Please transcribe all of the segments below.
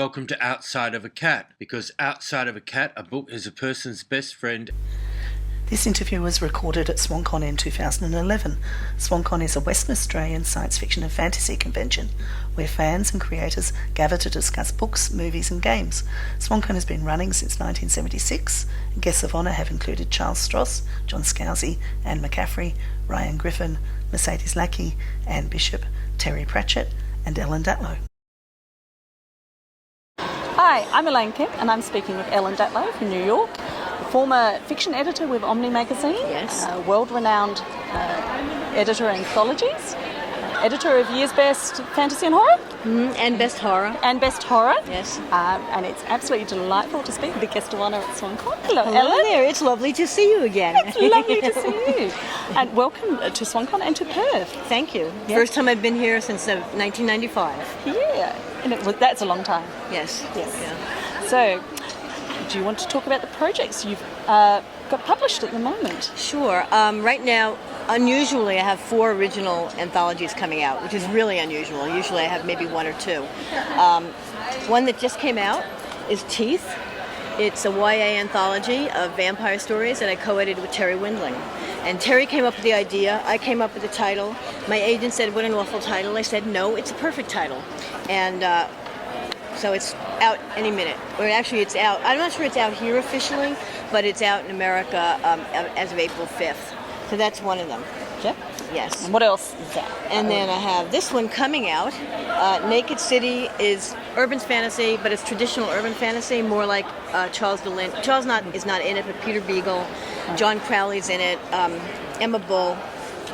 welcome to Outside of a Cat, because outside of a cat, a book is a person's best friend. This interview was recorded at Swancon in 2011. Swancon is a Western Australian science fiction and fantasy convention where fans and creators gather to discuss books, movies and games. Swancon has been running since 1976, and guests of honour have included Charles Stross, John Scalzi, Anne McCaffrey, Ryan Griffin, Mercedes Lackey, Anne Bishop, Terry Pratchett and Ellen Datlow. Hi, I'm Elaine Kemp and I'm speaking with Ellen Datlow from New York, former fiction editor with Omni magazine, Yes. World-renowned editor of anthologies, editor of Year's Best Fantasy and Horror. And Best Horror. And Best Horror. Yes. And it's absolutely delightful to speak with the guest of honour at Swancon. Hello, Hello Ellen. there, it's lovely to see you again. It's lovely to see you. And welcome to Swancon and to Perth. Thank you. Yeah. First time I've been here since 1995. Yeah, and that's a long time. Yes. Yes. Yeah. So, do you want to talk about the projects you've got published at the moment? Sure. Right now, unusually, I have 4 original anthologies coming out, which is really unusual. Usually I have maybe 1 or 2. One that just came out is Teeth. It's a YA anthology of vampire stories that I co-edited with Terry Windling. And Terry came up with the idea, I came up with the title. My agent said, what an awful title. I said, no, it's a perfect title. And so it's out any minute. Or actually it's out, I'm not sure it's out here officially, but it's out in America as of April 5th. So that's one of them. Yep. Yes. And what else is that? And then I have this one coming out. Naked City is urban fantasy, but it's traditional urban fantasy, more like Charles DeLint. Charles is not in it, but Peter Beagle, John Crowley's in it, Emma Bull,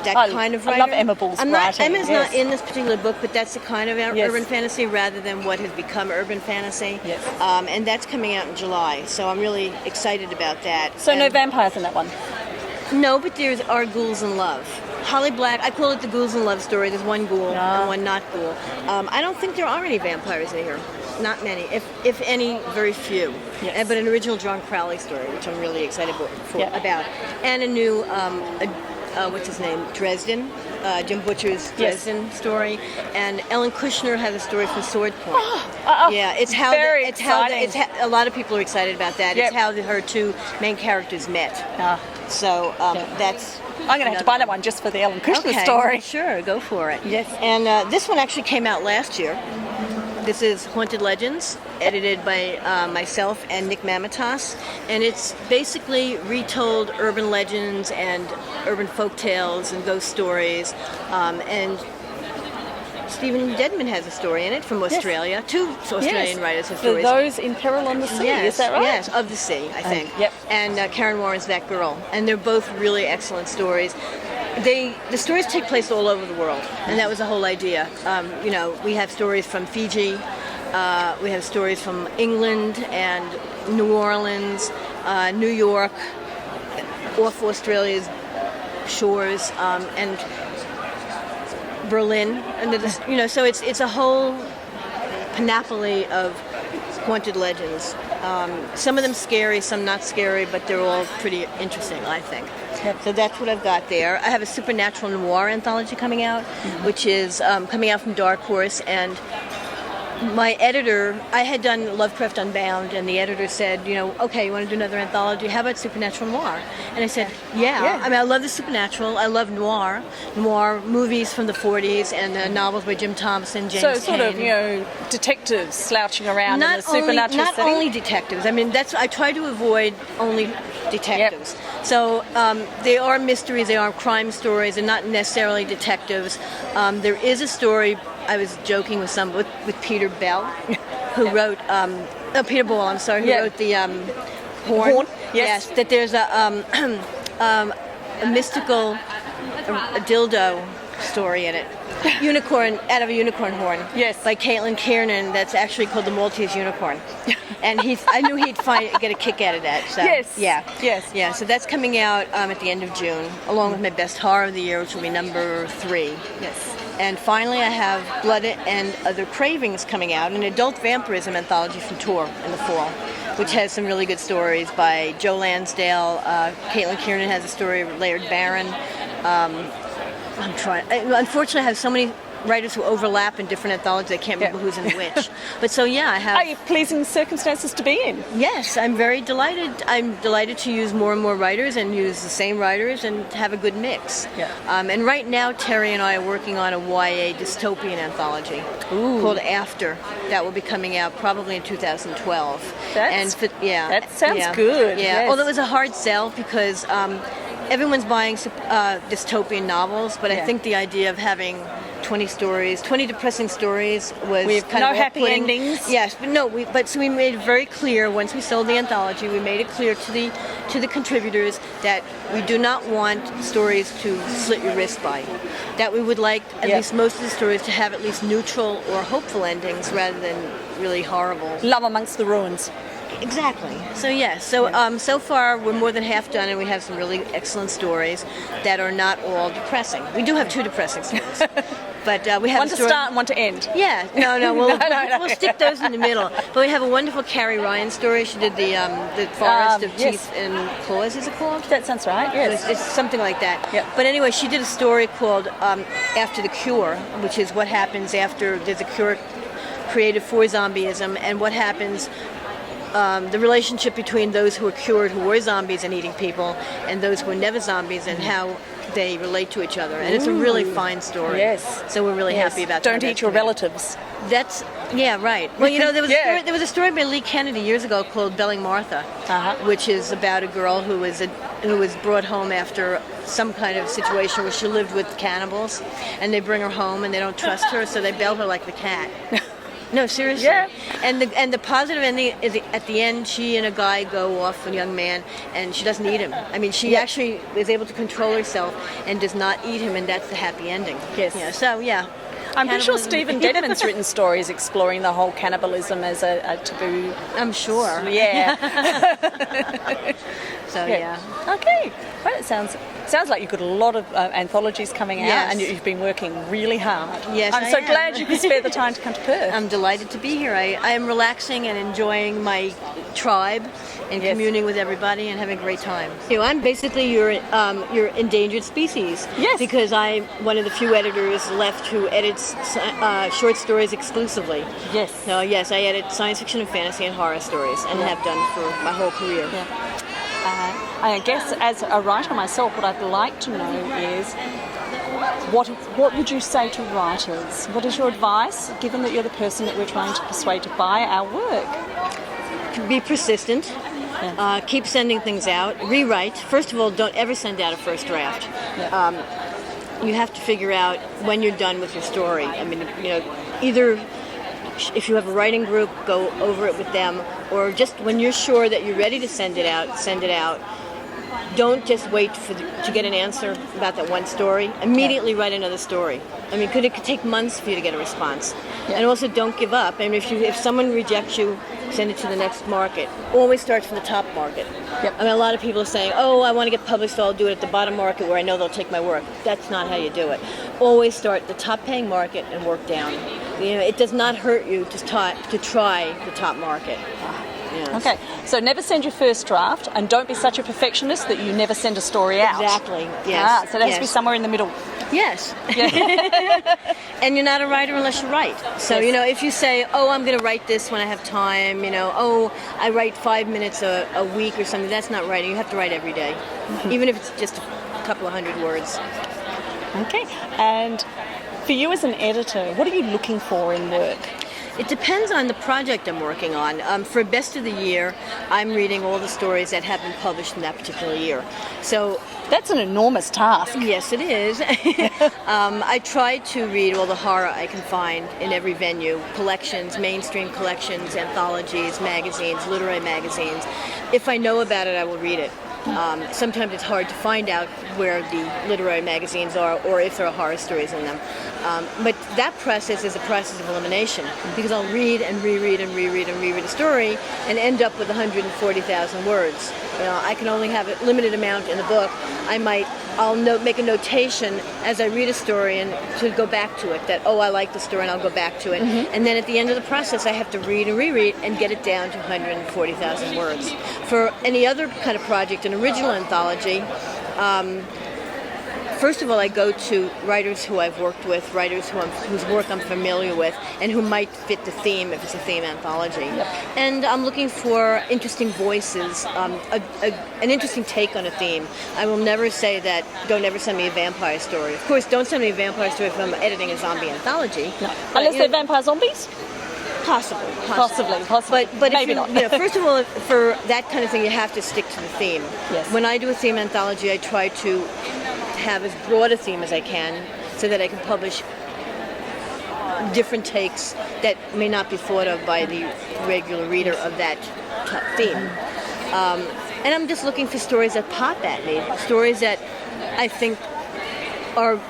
that kind of writer. I love Emma Bull's writing. Emma's not in this particular book, but that's the kind of Yes. urban fantasy rather than what has become urban fantasy. Yes. And that's coming out in July, so I'm really excited about that. So no And- vampires in that one? No, but there are ghouls in love. Holly Black, I call it the ghouls in love story. There's one ghoul and one not ghoul. I don't think there are any vampires in here. Not many. If any, very few. Yes. But an original John Crowley story, which I'm really excited about. And a new, what's his name? Dresden. Jim Butcher's Dresden story. And Ellen Kushner has a story from Sword Point. Yeah, it's how very a lot of people are excited about that. Yep. It's how her 2 main characters met. So that's. I'm going to have to buy that one just for the Ellen Kushner story. Sure, go for it. Yes. And this one actually came out last year. This is Haunted Legends, edited by myself and Nick Mamatas, and it's basically retold urban legends and urban folk tales and ghost stories. And Stephen Dedman has a story in it from Australia. 2 Australian writers have For stories. those in Peril on the Sea, Yes, is that right? Yes, of the sea, I think. Yep. And Karen Warren's That Girl. And they're both really excellent stories. The stories take place all over the world, and that was the whole idea. We have stories from Fiji, we have stories from England and New Orleans, New York, off Australia's shores, and Berlin, and so it's a whole panoply of haunted legends. Some of them scary, some not scary, but they're all pretty interesting, I think. Yep. So that's what I've got there. I have a supernatural noir anthology coming out, which is coming out from Dark Horse, and my editor, I had done Lovecraft Unbound, and the editor said, okay, you want to do another anthology? How about supernatural noir? And I said, yeah. I mean, I love the supernatural. I love noir movies from the 40s, and novels by Jim Thompson, James So sort of, Cain. detectives slouching around in the supernatural Not setting? only detectives. I mean, I try to avoid only detectives. Yep. So they are mysteries, they are crime stories, and not necessarily detectives. There is a story. I was joking with Peter Bell, who wrote Peter Ball. I'm sorry, who wrote the Horn. Yes. That there's a mystical dildo story in it. Unicorn out of a unicorn horn. Yes. By Caitlin Kiernan. That's actually called the Maltese unicorn. And I knew he'd get a kick out of that. So, yes. Yeah. Yes. Yeah. So that's coming out at the end of June, along with my best horror of the year, which will be number 3. Yes. And finally, I have Blood and Other Cravings coming out, an adult vampirism anthology from Tor in the fall, which has some really good stories by Joe Lansdale. Caitlin Kiernan has a story of Laird Barron. Unfortunately, I have so many writers who overlap in different anthologies. I can't remember who's in which. But so yeah, I have. Are you pleasing circumstances to be in? Yes, I'm very delighted. I'm delighted to use more and more writers and use the same writers and have a good mix. Yeah. And right now, Terry and I are working on a YA dystopian anthology called After. That will be coming out probably in 2012. That sounds good. Yeah, Yes. although it was a hard sell because everyone's buying dystopian novels, but I think the idea of having 20 depressing stories was With kind no of happy off-putting. endings. Yes, but so we made it very clear once we sold the anthology. We made it clear to the contributors that we do not want stories to slit your wrist by. That we would like at least most of the stories to have at least neutral or hopeful endings rather than really horrible. Love amongst the ruins. Exactly. So yes. So far we're more than half done, and we have some really excellent stories that are not all depressing. We do have 2 depressing stories, but we have One a to story. start and one to end. Yeah. No. We'll, No. we'll stick those in the middle. But we have a wonderful Carrie Ryan story. She did the Forest of Yes. Teeth and Claws. Is it called? That sounds right, yes. It's something like that. Yep. But anyway, she did a story called After the Cure, which is what happens after there's a cure created for zombieism, and what happens. The relationship between those who are cured, who were zombies and eating people, and those who are never zombies, and how they relate to each other. And it's a really fine story. Yes. So we're really happy about that. Don't eat your relatives. That's, yeah, right. Well, there was there was a story by Lee Kennedy years ago called Belling Martha, which is about a girl who was brought home after some kind of situation where she lived with cannibals, and they bring her home and they don't trust her, so they bell her like the cat. No, seriously. Yeah. And the positive ending is at the end, she and a guy go off, a young man, and she doesn't eat him. I mean, she actually is able to control herself and does not eat him, and that's the happy ending. Yes. Yeah. So yeah. I'm pretty sure Cannibalism. Stephen Dedman's written stories exploring the whole cannibalism as a taboo. I'm sure. Yeah. So yeah. Okay. Well, it sounds like you've got a lot of anthologies coming out, Yes. and you've been working really hard. Yes, I'm I so am. glad you could spare the time to come to Perth. I'm delighted to be here. I am relaxing and enjoying my tribe and Yes. communing with everybody and having a great time. I'm basically your endangered species. Yes. Because I'm one of the few editors left who edits short stories exclusively. Yes. So yes, I edit science fiction and fantasy and horror stories, and have done for my whole career. I guess as a writer myself, what I'd like to know is what would you say to writers? What is your advice, given that you're the person that we're trying to persuade to buy our work? Be persistent. Keep sending things out. Rewrite. First of all, don't ever send out a first draft. You have to figure out when you're done with your story. I mean, either if you have a writing group, go over it with them, or just when you're sure that you're ready to send it out, send it out. Don't just wait to get an answer about that one story. Immediately write another story. I mean, it could take months for you to get a response. And also, don't give up. I mean, if someone rejects you, send it to the next market. Always start from the top market. Yep. I mean, a lot of people are saying, "Oh, I want to get published, so I'll do it at the bottom market where I know they'll take my work." That's not how you do it. Always start the top-paying market and work down. It does not hurt you to try the top market. Yes. Okay, so never send your first draft, and don't be such a perfectionist that you never send a story out. Exactly. Yes. So that has to be somewhere in the middle. Yes. And you're not a writer unless you write. So, if you say, "Oh, I'm going to write this when I have time," "Oh, I write 5 minutes a week or something," that's not writing. You have to write every day, even if it's just a couple of hundred words. Okay, and for you as an editor, what are you looking for in work? It depends on the project I'm working on. For Best of the Year, I'm reading all the stories that have been published in that particular year. So That's an enormous task. yes, it is. I try to read all the horror I can find in every venue, collections, mainstream collections, anthologies, magazines, literary magazines. If I know about it, I will read it. Sometimes it's hard to find out where the literary magazines are or if there are horror stories in them. But that process is a process of elimination because I'll read and reread and reread and reread a story and end up with 140,000 words. I can only have a limited amount in the book. I'll make a notation as I read a story and to go back to it that, I like the story and I'll go back to it. Mm-hmm. And then at the end of the process, I have to read and reread and get it down to 140,000 words. For any other kind of project, an original anthology, first of all, I go to writers who I've worked with, writers whose work I'm familiar with, and who might fit the theme if it's a theme anthology. Yep. And I'm looking for interesting voices, an interesting take on a theme. I will never say that, don't ever send me a vampire story. Of course, don't send me a vampire story if I'm editing a zombie anthology. No. But, Unless they're vampire zombies? Possibly. Possibly. But maybe if not. First of all, for that kind of thing, you have to stick to the theme. Yes. When I do a theme anthology, I try to have as broad a theme as I can so that I can publish different takes that may not be thought of by the regular reader of that theme. And I'm just looking for stories that pop at me, stories that I think are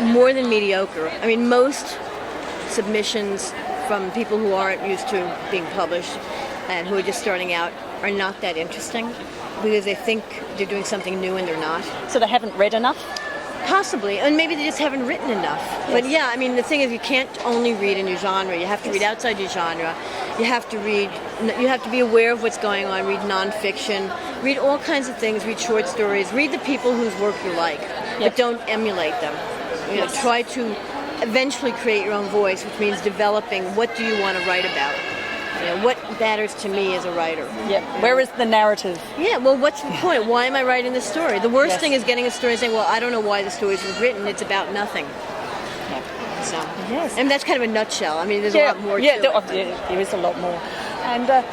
more than mediocre. I mean, most submissions from people who aren't used to being published and who are just starting out are not that interesting because they think they're doing something new and they're not. So they haven't read enough? Possibly, and maybe they just haven't written enough. Yes. But yeah, I mean, the thing is, you can't only read in your genre. You have to read outside your genre. You have to read. You have to be aware of what's going on. Read nonfiction. Read all kinds of things. Read short stories. Read the people whose work you like, but don't emulate them. You know, try to eventually create your own voice, which means developing what do you want to write about. You know, what matters to me as a writer. Yeah. Where is the narrative? Yeah, well, what's the point? Why am I writing this story? The worst Yes. thing is getting a story and saying, well, I don't know why the story was written. It's about nothing. So, Yes. and that's kind of a nutshell. I mean, there's a lot more to it. There is a lot more. And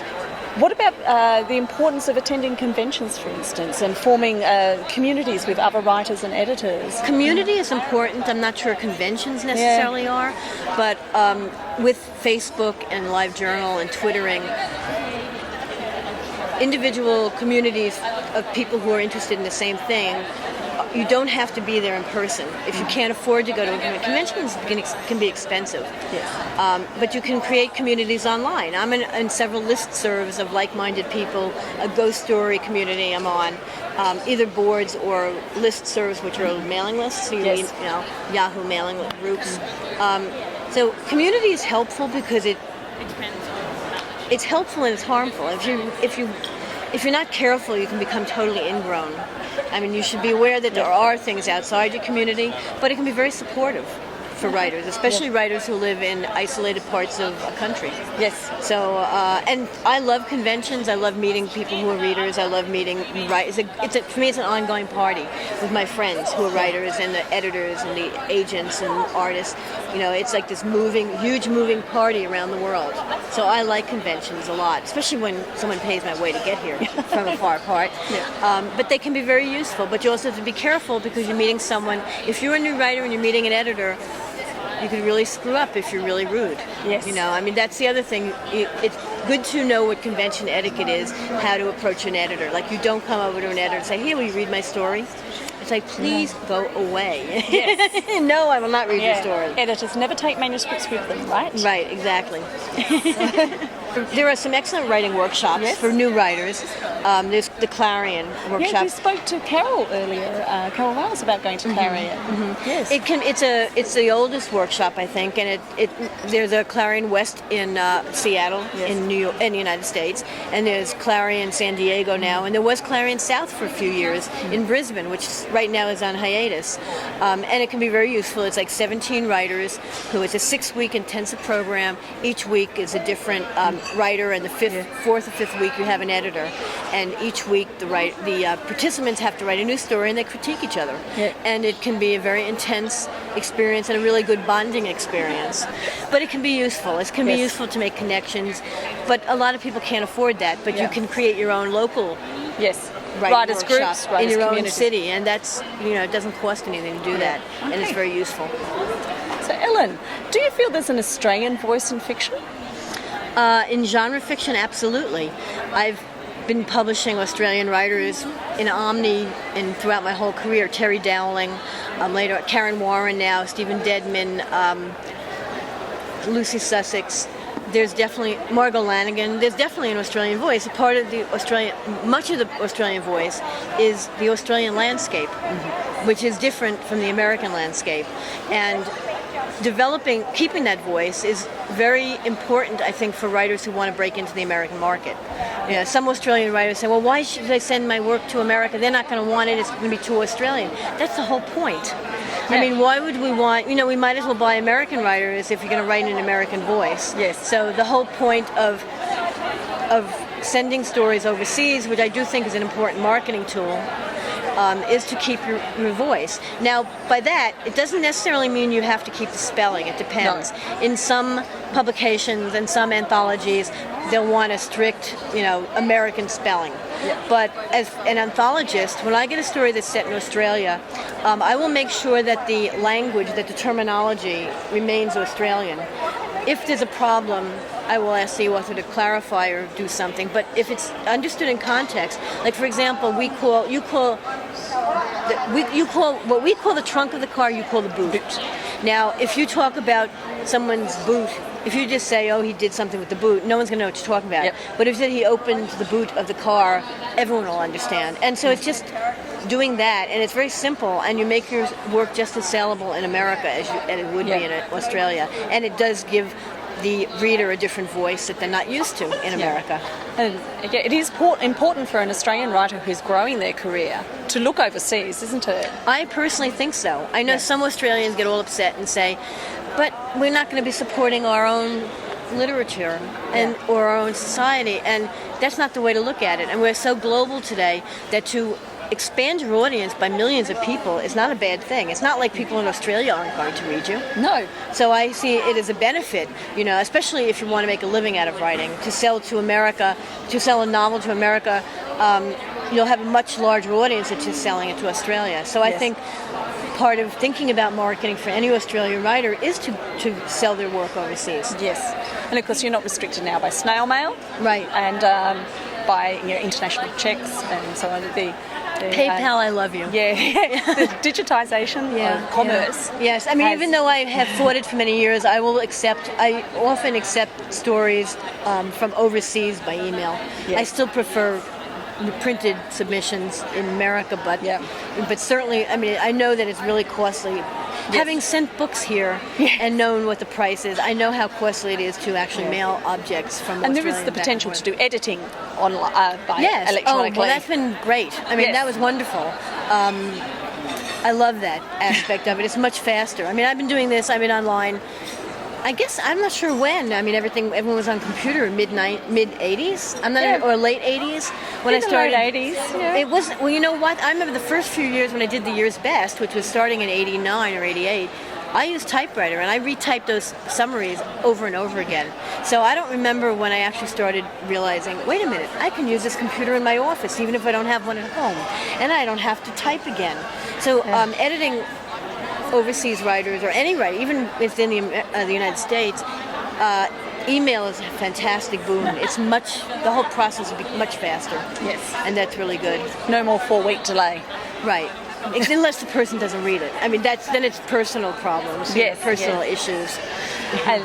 what about the importance of attending conventions, for instance, and forming communities with other writers and editors? Community is important. I'm not sure conventions necessarily are, but with Facebook and LiveJournal and Twittering, individual communities of people who are interested in the same thing, you don't have to be there in person. If you can't afford to go to a convention, can be expensive. Yes. But you can create communities online. I'm in several listservs of like-minded people, a ghost story community I'm on, either boards or listservs, which are mailing lists, so you Yes. need, Yahoo mailing groups. So community is helpful because it's helpful and it's harmful. If you're not careful, you can become totally ingrown. I mean, you should be aware that there are things outside your community, but it can be very supportive for writers, especially writers who live in isolated parts of a country. Yes. So, and I love conventions. I love meeting people who are readers. I love meeting writers. For me, it's an ongoing party with my friends who are writers and the editors and the agents and artists. You know, it's like this huge moving party around the world. So I like conventions a lot, especially when someone pays my way to get here from a far part. Yeah. But they can be very useful. But you also have to be careful because you're meeting someone. If you're a new writer and you're meeting an editor, you could really screw up if you're really rude. Yes. You know, I mean, that's the other thing. It's good to know what convention etiquette is, how to approach an editor. Like, you don't come over to an editor and say, hey, will you read my story? It's like, please go away. Yes. No, I will not read your story. Editors never take manuscripts with them, right? Right, exactly. There are some excellent writing workshops for new writers. There's the Clarion workshop. Yeah, you spoke to Carol earlier, Carol Riles, about going to Clarion. Yes. It's the oldest workshop, I think, and there's a Clarion West in Seattle, in New York, in the United States, and there's Clarion San Diego now, and there was Clarion South for a few years in Brisbane, which right now is on hiatus, and it can be very useful. It's like 17 writers who it's a 6-week intensive program. Each week is a different writer, and the fourth or fifth week you have an editor, and each week the participants have to write a new story and they critique each other, and it can be a very intense experience and a really good bonding experience. But it can be useful. It can be useful to make connections, but a lot of people can't afford that. But you can create your own local writing workshop groups, in your own communities. city, and that's it doesn't cost anything to do that, and it's very useful. So, Ellen, do you feel there's an Australian voice in fiction? In genre fiction, absolutely. I've been publishing Australian writers in Omni and throughout my whole career. Terry Dowling, later Karen Warren now, Stephen Dedman, Lucy Sussex. There's definitely Margot Lanigan. There's definitely an Australian voice. Much of the Australian voice is the Australian landscape, which is different from the American landscape. And keeping that voice is very important, I think, for writers who want to break into the American market. You know, some Australian writers say, well, why should I send my work to America? They're not going to want it. It's going to be too Australian. That's the whole point. I mean, why would we want, we might as well buy American writers if you're going to write in an American voice. Yes. So the whole point of sending stories overseas, which I do think is an important marketing tool, is to keep your voice. Now, by that, it doesn't necessarily mean you have to keep the spelling. It depends. No. In some publications and some anthologies, they'll want a strict, American spelling. Yeah. But as an anthologist, when I get a story that's set in Australia, I will make sure that the language, that the terminology remains Australian. If there's a problem, I will ask the author to clarify or do something. But if it's understood in context, like for example, what we call the trunk of the car, you call the boot. Now, if you talk about someone's boot, if you just say, oh, he did something with the boot, no one's going to know what you're talking about. Yep. But if you said he opened the boot of the car, everyone will understand. And so it's just doing that, and it's very simple, and you make your work just as sellable in America as it would be in Australia. And it does give the reader a different voice that they're not used to in America. And it is important for an Australian writer who's growing their career to look overseas, isn't it? I personally think so. I know some Australians get all upset and say, but we're not going to be supporting our own literature or our own society, and that's not the way to look at it. And we're so global today that to expand your audience by millions of people is not a bad thing. It's not like people in Australia aren't going to read you. No. So I see it as a benefit, especially if you want to make a living out of writing, to sell to America, to sell a novel to America. You'll have a much larger audience than just selling it to Australia. So I think part of thinking about marketing for any Australian writer is to sell their work overseas. Yes. And of course you're not restricted now by snail mail. Right. And by international checks and so on. PayPal, I love you. Yeah, the digitisation of commerce. Yes, I mean, even though I have fought it for many years, I often accept stories from overseas by email. Yes. I still prefer printed submissions in America, but certainly, I mean, I know that it's really costly. Yes. Having sent books here and known what the price is, I know how costly it is to actually mail objects from and Australia. there is the potential to do editing online by electronically. Oh, well, that's been great. I mean, that was wonderful. I love that aspect of it. It's much faster. I mean, I've been doing this. I've been online. I guess I'm not sure when. I mean, everyone was on computer mid 80s. I'm not or late 80s when I started. Late 80s. Yeah. It was. Well, you know what? I remember the first few years when I did the year's best, which was starting in '89 or '88. I used typewriter and I retyped those summaries over and over again. So I don't remember when I actually started realizing, wait a minute, I can use this computer in my office even if I don't have one at home, and I don't have to type again. So editing overseas writers or any writer, even within the United States, email is a fantastic boon. It's the whole process will be much faster. Yes. And that's really good. No more 4-week delay. Right. Unless the person doesn't read it. I mean, then it's personal problems, personal issues. And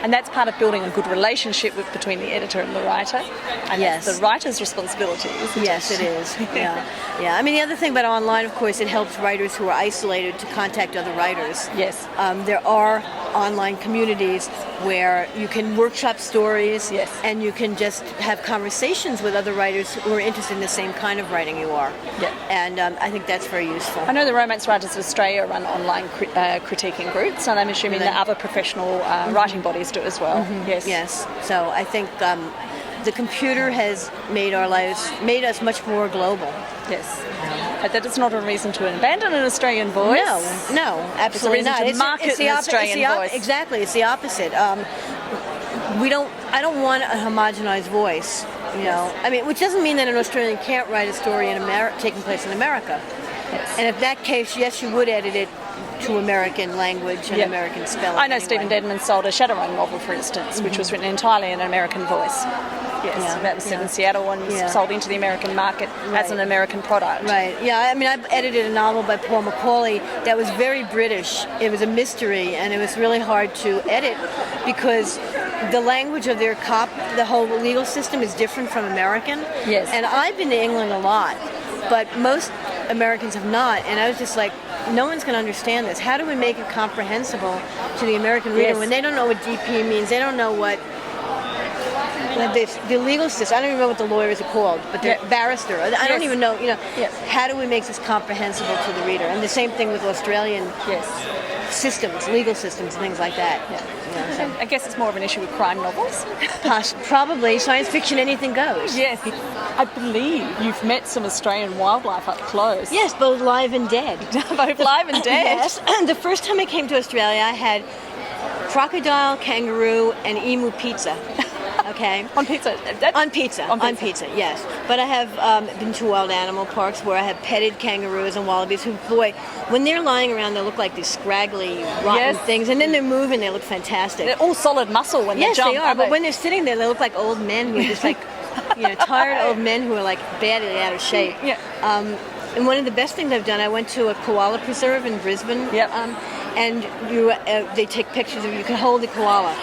and that's part of building a good relationship between the editor and the writer. And it's the writer's responsibility, isn't it is. Yeah. I mean, the other thing about online, of course, it helps writers who are isolated to contact other writers. Yes. There are online communities where you can workshop stories and you can just have conversations with other writers who are interested in the same kind of writing you are. Yeah. And I think that's very useful. I know the Romance Writers of Australia run online critiquing groups, and I'm assuming that other professional writing bodies do as well. Mm-hmm. Yes. So I think the computer has made us much more global. Yes. But that is not a reason to abandon an Australian voice. No, absolutely not. It's a reason to market an Australian voice. Exactly, it's the opposite. I don't want a homogenized voice. I mean, which doesn't mean that an Australian can't write a story taking place in America. Yes. And if that case, yes, you would edit it to American language and American spelling. I know Stephen Dedman sold a Shadowrun novel, for instance, which was written entirely in an American voice. Yes, that was set in Seattle and was sold into the American market as an American product. Right, yeah. I mean, I edited a novel by Paul Macaulay that was very British. It was a mystery, and it was really hard to edit because the language of their the whole legal system is different from American. Yes. And I've been to England a lot, but most Americans have not, and I was just like, no one's going to understand this. How do we make it comprehensible to the American reader Yes. when they don't know what DP means? They don't know what the legal system. I don't even know what the lawyers are called, but they're barrister. I don't even know. Yes. How do we make this comprehensible to the reader? And the same thing with Australian systems, legal systems, and things like that. I guess it's more of an issue with crime novels. Probably science fiction, anything goes. Yes. I believe you've met some Australian wildlife up close. Yes, both live and dead. Both live and dead. Yes. The first time I came to Australia, I had crocodile, kangaroo, and emu pizza. Okay. On pizza. On pizza, yes. But I have been to wild animal parks where I have petted kangaroos and wallabies who, boy, when they're lying around, they look like these scraggly, rotten things. And then they're moving, they look fantastic. They're all solid muscle when they jump. Yes, they are. But when they're sitting there, they look like old men who are just like, tired old men who are like badly out of shape. Yeah. And one of the best things I've done, I went to a koala preserve in Brisbane. Yep. And they take pictures of you. You can hold the koala.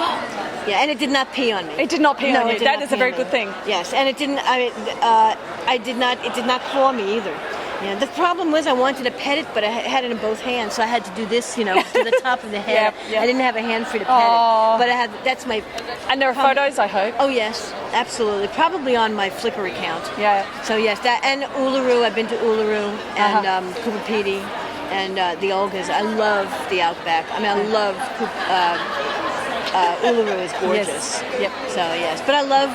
Yeah, and it did not pee on me. It did not pee on you. It did That not is a pee very on good me. thing. Yes, and it didn't. It did not claw me either. Yeah, the problem was I wanted to pet it, but I had it in both hands, so I had to do this, to the top of the head. Yep. I didn't have a hand free to pet it, but I had. That's my. And there are photos, I hope. Oh yes, absolutely. Probably on my Flickr account. Yeah. So yes, that and Uluru. I've been to Uluru and Kupapiti and the Olgas. I love the outback. I mean, I love Uluru is gorgeous. Yes. Yep. So yes, but I love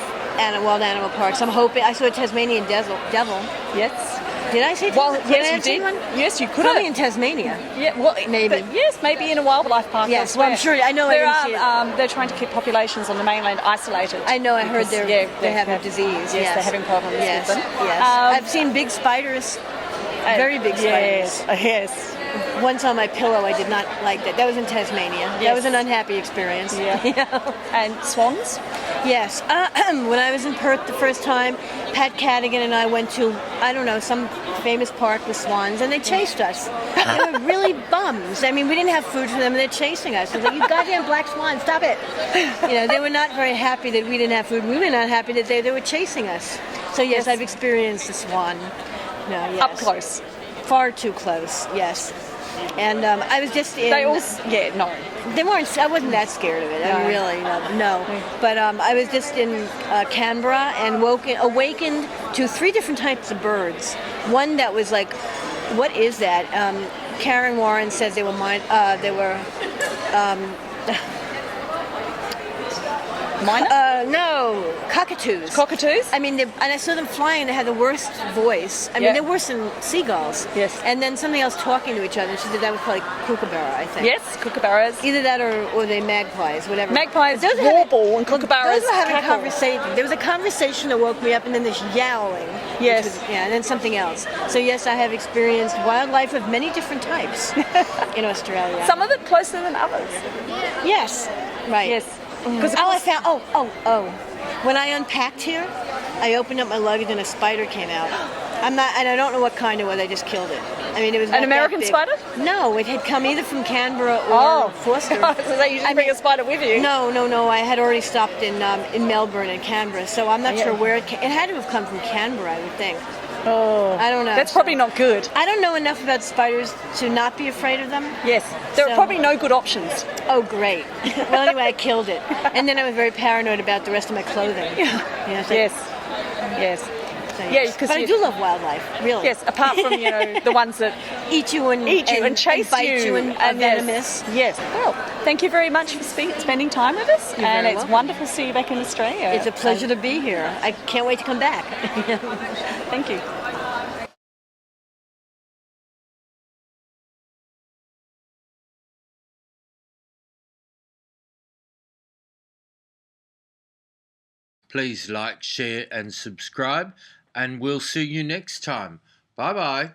wild animal parks. I'm hoping I saw a Tasmanian devil. Yes. Did I say? Well, did I yes, you have seen did. one? Yes, you could Probably have. in Tasmania. Yeah, well, Maybe. Yes, maybe in a wildlife park. Yes, elsewhere. well, I'm sure. I know. There I didn't see it. they're trying to keep populations on the mainland isolated. I know. I heard because, they have a disease. Yes, they're having problems yes. with them. Yes. I've seen big spiders. Very big spiders. Yes. Once on my pillow, I did not like that. That was in Tasmania. That was an unhappy experience. Yeah. And swans? Yes. When I was in Perth the first time, Pat Cadigan and I went to, I don't know, some famous park with swans, and they chased us. They were really bums. I mean, we didn't have food for them, and they're chasing us. I was like, you goddamn black swan, stop it. They were not very happy that we didn't have food. We were not happy that they were chasing us. So yes, I've experienced the swan. No, yes. Up close. Far too close, yes. And I was just in... They all... no. They weren't... I wasn't that scared of it. I mean, really, no. But I was just in Canberra and awakened to 3 different types of birds. One that was like, what is that? Karen Warren said they were no, cockatoos. Cockatoos? I mean, and I saw them flying, and they had the worst voice. I mean, they're worse than seagulls. Yes. And then something else talking to each other. She said that was probably kookaburra, I think. Yes, kookaburras. Either that or they magpies, whatever. Magpies Those warble and kookaburras Those were having cackle. conversation. There was a conversation that woke me up, and then this yowling. Yes. And then something else. So yes, I have experienced wildlife of many different types in Australia. Some of it closer than others. Yes. Right. Yes. I found. When I unpacked here, I opened up my luggage and a spider came out. And I don't know what kind it was. I just killed it. I mean, it was An American spider? No, it had come either from Canberra or Forster. So you didn't bring a spider with you? No. I had already stopped in Melbourne and Canberra, so I'm not sure where it came. It had to have come from Canberra, I would think. Oh, I don't know. That's probably not good. I don't know enough about spiders to not be afraid of them. Yes, there are probably no good options. Oh, great. Well, anyway, I killed it. And then I was very paranoid about the rest of my clothing. Yes. But I do love wildlife, really. Yes, apart from, the ones that eat you and chase bite you and are venomous. Yes. Well, thank you very much for spending time with us. You're and very it's welcome. wonderful to see you back in Australia. It's a pleasure to be here. I can't wait to come back. Thank you. Please like, share and subscribe, and we'll see you next time. Bye-bye.